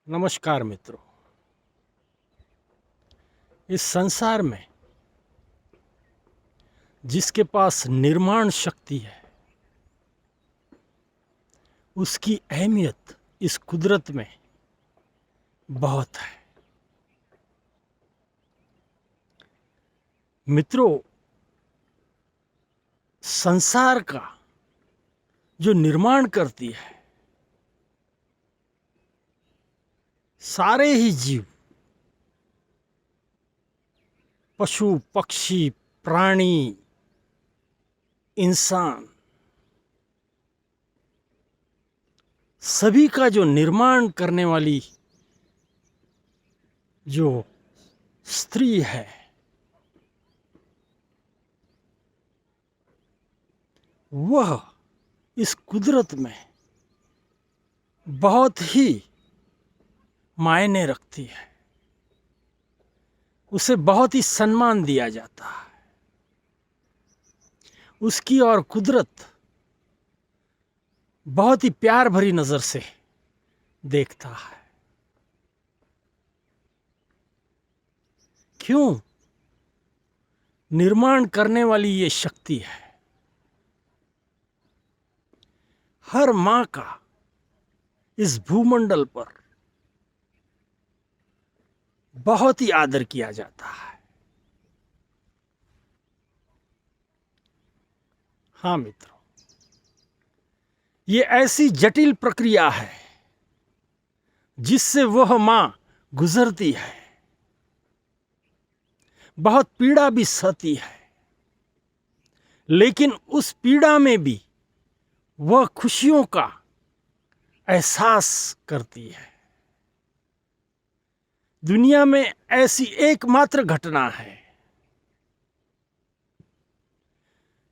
नमस्कार मित्रों। इस संसार में जिसके पास निर्माण शक्ति है उसकी अहमियत इस कुदरत में बहुत है। मित्रों, संसार का जो निर्माण करती है सारे ही जीव, पशु पक्षी प्राणी इंसान, सभी का जो निर्माण करने वाली जो स्त्री है वह इस कुदरत में बहुत ही मायने रखती है। उसे बहुत ही सम्मान दिया जाता है। उसकी और कुदरत बहुत ही प्यार भरी नजर से देखता है। क्यों? निर्माण करने वाली ये शक्ति है। हर मां का इस भूमंडल पर बहुत ही आदर किया जाता है। हाँ मित्रों, ये ऐसी जटिल प्रक्रिया है जिससे वह मां गुजरती है, बहुत पीड़ा भी सहती है, लेकिन उस पीड़ा में भी वह खुशियों का एहसास करती है। दुनिया में ऐसी एकमात्र घटना है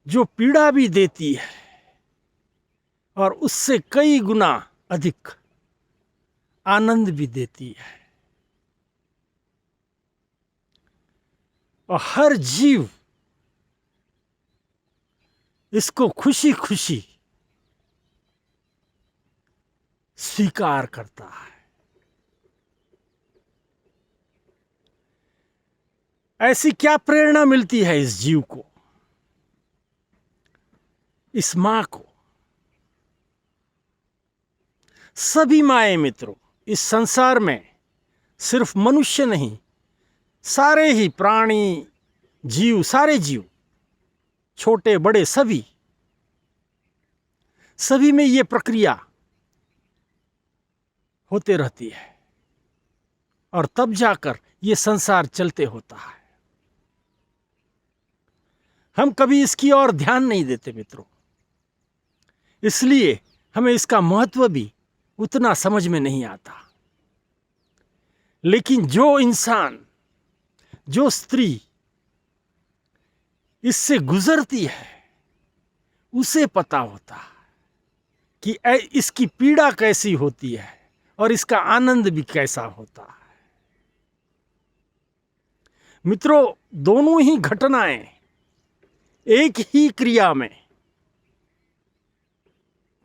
जो पीड़ा भी देती है और उससे कई गुना अधिक आनंद भी देती है। और हर जीव इसको खुशी खुशी स्वीकार करता है। ऐसी क्या प्रेरणा मिलती है इस जीव को, इस मां को? सभी माएं मित्रों इस संसार में सिर्फ मनुष्य नहीं, सारे ही प्राणी जीव, सारे जीव, छोटे बड़े सभी में ये प्रक्रिया होते रहती है और तब जाकर ये संसार चलते होता है। हम कभी इसकी ओर ध्यान नहीं देते मित्रों, इसलिए हमें इसका महत्व भी उतना समझ में नहीं आता। लेकिन जो इंसान, जो स्त्री इससे गुजरती है उसे पता होता है कि इसकी पीड़ा कैसी होती है और इसका आनंद भी कैसा होता है। मित्रों, दोनों ही घटनाएं एक ही क्रिया में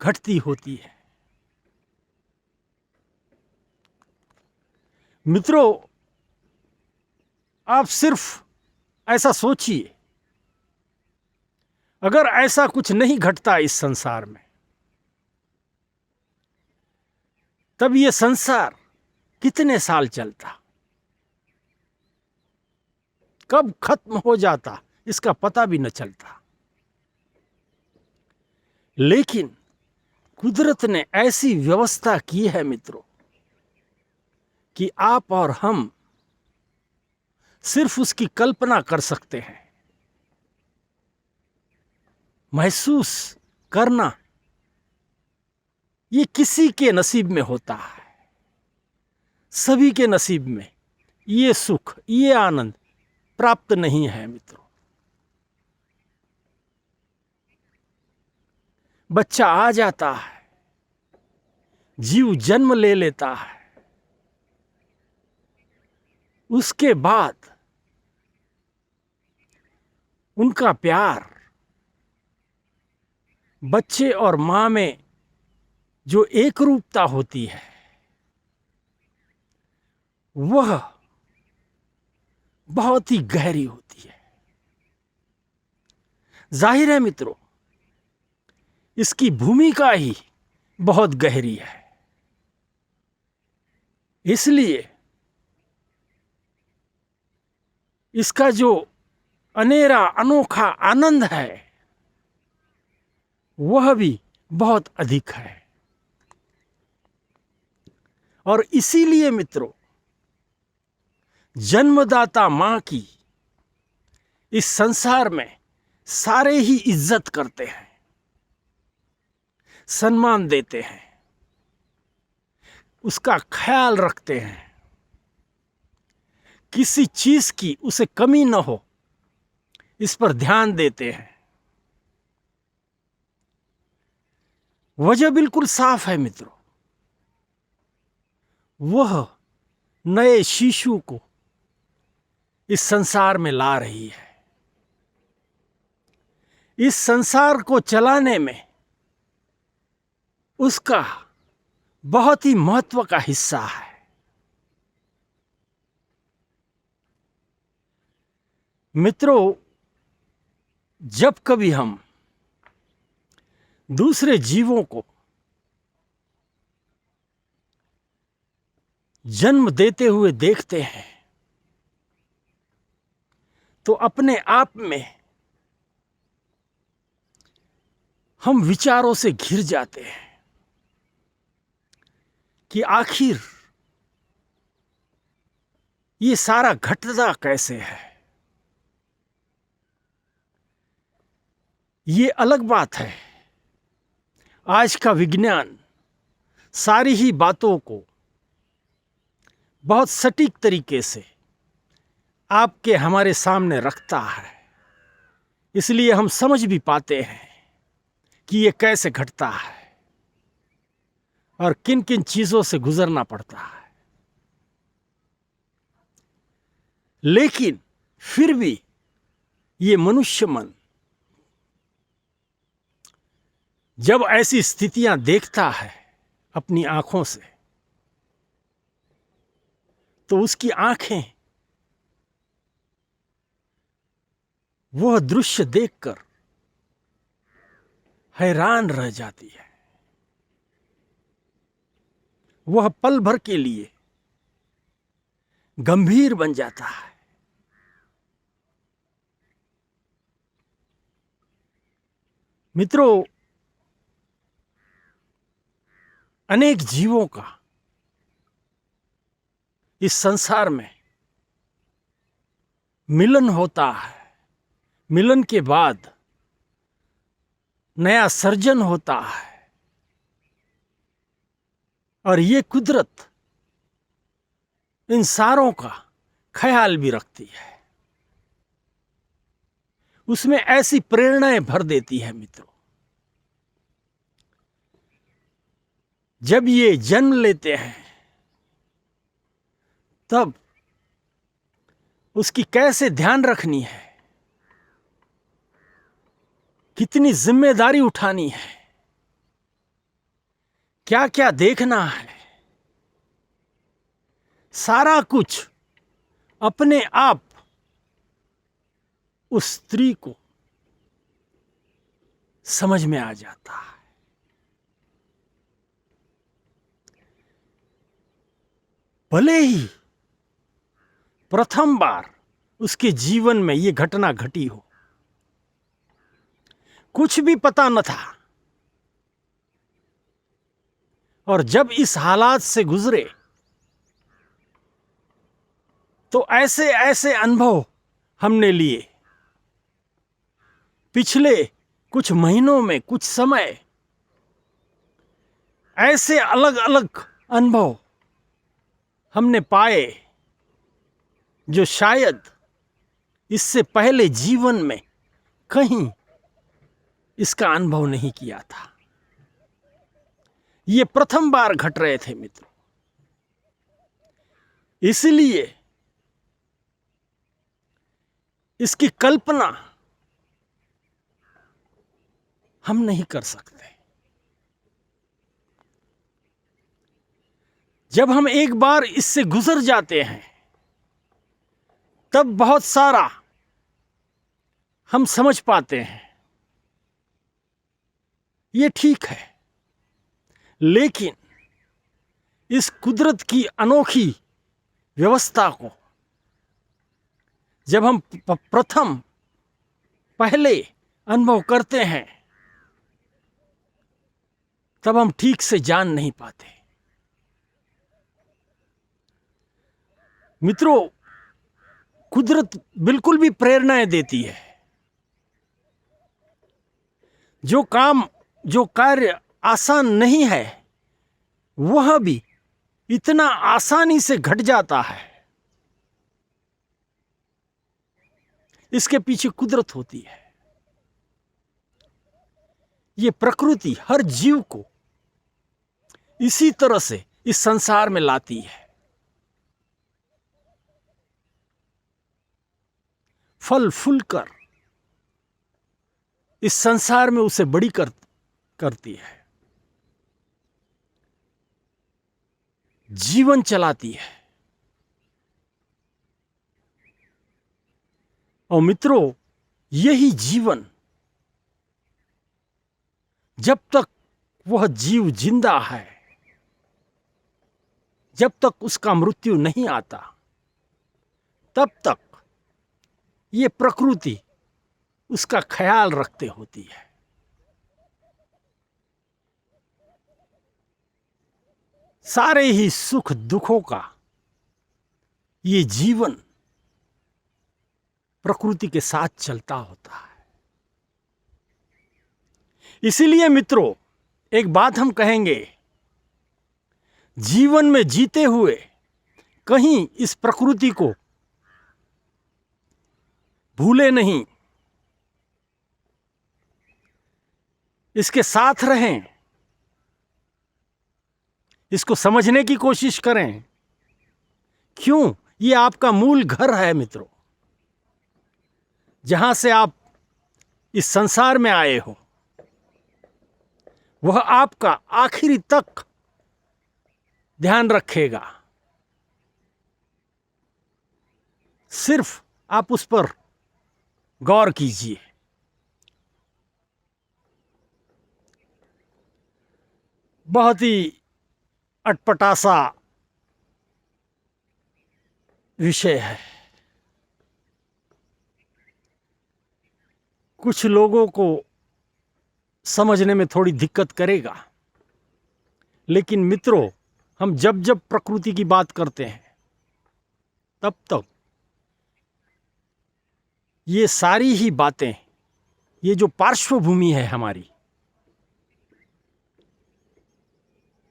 घटती होती है। मित्रों, आप सिर्फ ऐसा सोचिए, अगर ऐसा कुछ नहीं घटता इस संसार में तब ये संसार कितने साल चलता, कब खत्म हो जाता इसका पता भी न चलता। लेकिन कुदरत ने ऐसी व्यवस्था की है मित्रों कि आप और हम सिर्फ उसकी कल्पना कर सकते हैं। महसूस करना ये किसी के नसीब में होता है। सभी के नसीब में ये सुख, ये आनंद प्राप्त नहीं है मित्रों। बच्चा आ जाता है, जीव जन्म ले लेता है, उसके बाद उनका प्यार, बच्चे और मां में जो एक रूपता होती है वह बहुत ही गहरी होती है। जाहिर है मित्रों, इसकी भूमिका ही बहुत गहरी है। इसलिए इसका जो अनेरा अनोखा आनंद है वह भी बहुत अधिक है। और इसीलिए मित्रों, जन्मदाता मां की इस संसार में सारे ही इज्जत करते हैं, सम्मान देते हैं, उसका ख्याल रखते हैं, किसी चीज की उसे कमी न हो इस पर ध्यान देते हैं। वजह बिल्कुल साफ है मित्रों, वह नए शिशु को इस संसार में ला रही है। इस संसार को चलाने में उसका बहुत ही महत्व का हिस्सा है। मित्रों, जब कभी हम दूसरे जीवों को जन्म देते हुए देखते हैं तो अपने आप में हम विचारों से घिर जाते हैं कि आखिर ये सारा घटता कैसे है। ये अलग बात है, आज का विज्ञान सारी ही बातों को बहुत सटीक तरीके से आपके हमारे सामने रखता है, इसलिए हम समझ भी पाते हैं कि ये कैसे घटता है और किन किन चीजों से गुजरना पड़ता है। लेकिन फिर भी ये मनुष्य मन जब ऐसी स्थितियां देखता है अपनी आंखों से, तो उसकी आंखें वह दृश्य देखकर हैरान रह जाती है। वह पल भर के लिए गंभीर बन जाता है। मित्रों, अनेक जीवों का इस संसार में मिलन होता है, मिलन के बाद नया सर्जन होता है, और ये कुदरत इन सारों का ख्याल भी रखती है, उसमें ऐसी प्रेरणाएं भर देती है। मित्रों, जब ये जन्म लेते हैं तब उसकी कैसे ध्यान रखनी है, कितनी जिम्मेदारी उठानी है, क्या क्या देखना है, सारा कुछ अपने आप उस स्त्री को समझ में आ जाता है। भले ही प्रथम बार उसके जीवन में ये घटना घटी हो, कुछ भी पता न था, और जब इस हालात से गुजरे तो ऐसे ऐसे अनुभव हमने लिए। पिछले कुछ महीनों में, कुछ समय ऐसे अलग अलग अनुभव हमने पाए जो शायद इससे पहले जीवन में कहीं इसका अनुभव नहीं किया था। ये प्रथम बार घट रहे थे मित्रों, इसलिए इसकी कल्पना हम नहीं कर सकते। जब हम एक बार इससे गुजर जाते हैं तब बहुत सारा हम समझ पाते हैं, ये ठीक है। लेकिन इस कुदरत की अनोखी व्यवस्था को जब हम पहले अनुभव करते हैं तब हम ठीक से जान नहीं पाते। मित्रों, कुदरत बिल्कुल भी प्रेरणाएं देती है। जो कार्य आसान नहीं है वह भी इतना आसानी से घट जाता है। इसके पीछे कुदरत होती है। ये प्रकृति हर जीव को इसी तरह से इस संसार में लाती है। फल फूल कर इस संसार में उसे बड़ी करती है, जीवन चलाती है। और मित्रों, यही जीवन जब तक वह जीव जिंदा है, जब तक उसका मृत्यु नहीं आता, तब तक ये प्रकृति उसका ख्याल रखते होती है। सारे ही सुख दुखों का ये जीवन प्रकृति के साथ चलता होता है। इसीलिए मित्रों, एक बात हम कहेंगे, जीवन में जीते हुए कहीं इस प्रकृति को भूले नहीं, इसके साथ रहें, इसको समझने की कोशिश करें। क्यों? ये आपका मूल घर है मित्रों, जहां से आप इस संसार में आए हो। वह आपका आखिरी तक ध्यान रखेगा। सिर्फ आप उस पर गौर कीजिए। बहुत ही अटपटा सा विषय है। कुछ लोगों को समझने में थोड़ी दिक्कत करेगा, लेकिन मित्रों, हम जब जब प्रकृति की बात करते हैं तब तक ये सारी ही बातें, ये जो पार्श्वभूमि है हमारी,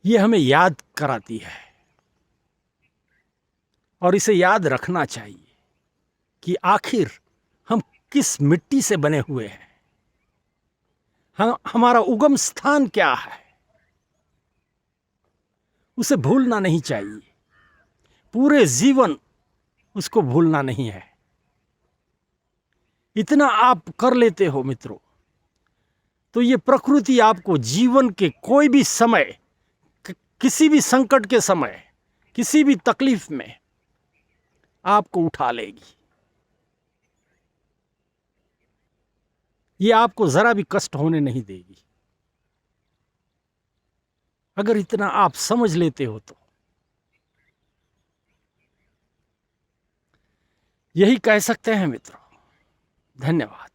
ये हमें याद कराती है। और इसे याद रखना चाहिए कि आखिर हम किस मिट्टी से बने हुए हैं, हमारा उगम स्थान क्या है, उसे भूलना नहीं चाहिए। पूरे जीवन उसको भूलना नहीं है। इतना आप कर लेते हो मित्रों, तो ये प्रकृति आपको जीवन के कोई भी समय, किसी भी संकट के समय, किसी भी तकलीफ में आपको उठा लेगी। ये आपको जरा भी कष्ट होने नहीं देगी। अगर इतना आप समझ लेते हो तो यही कह सकते हैं मित्रों। धन्यवाद।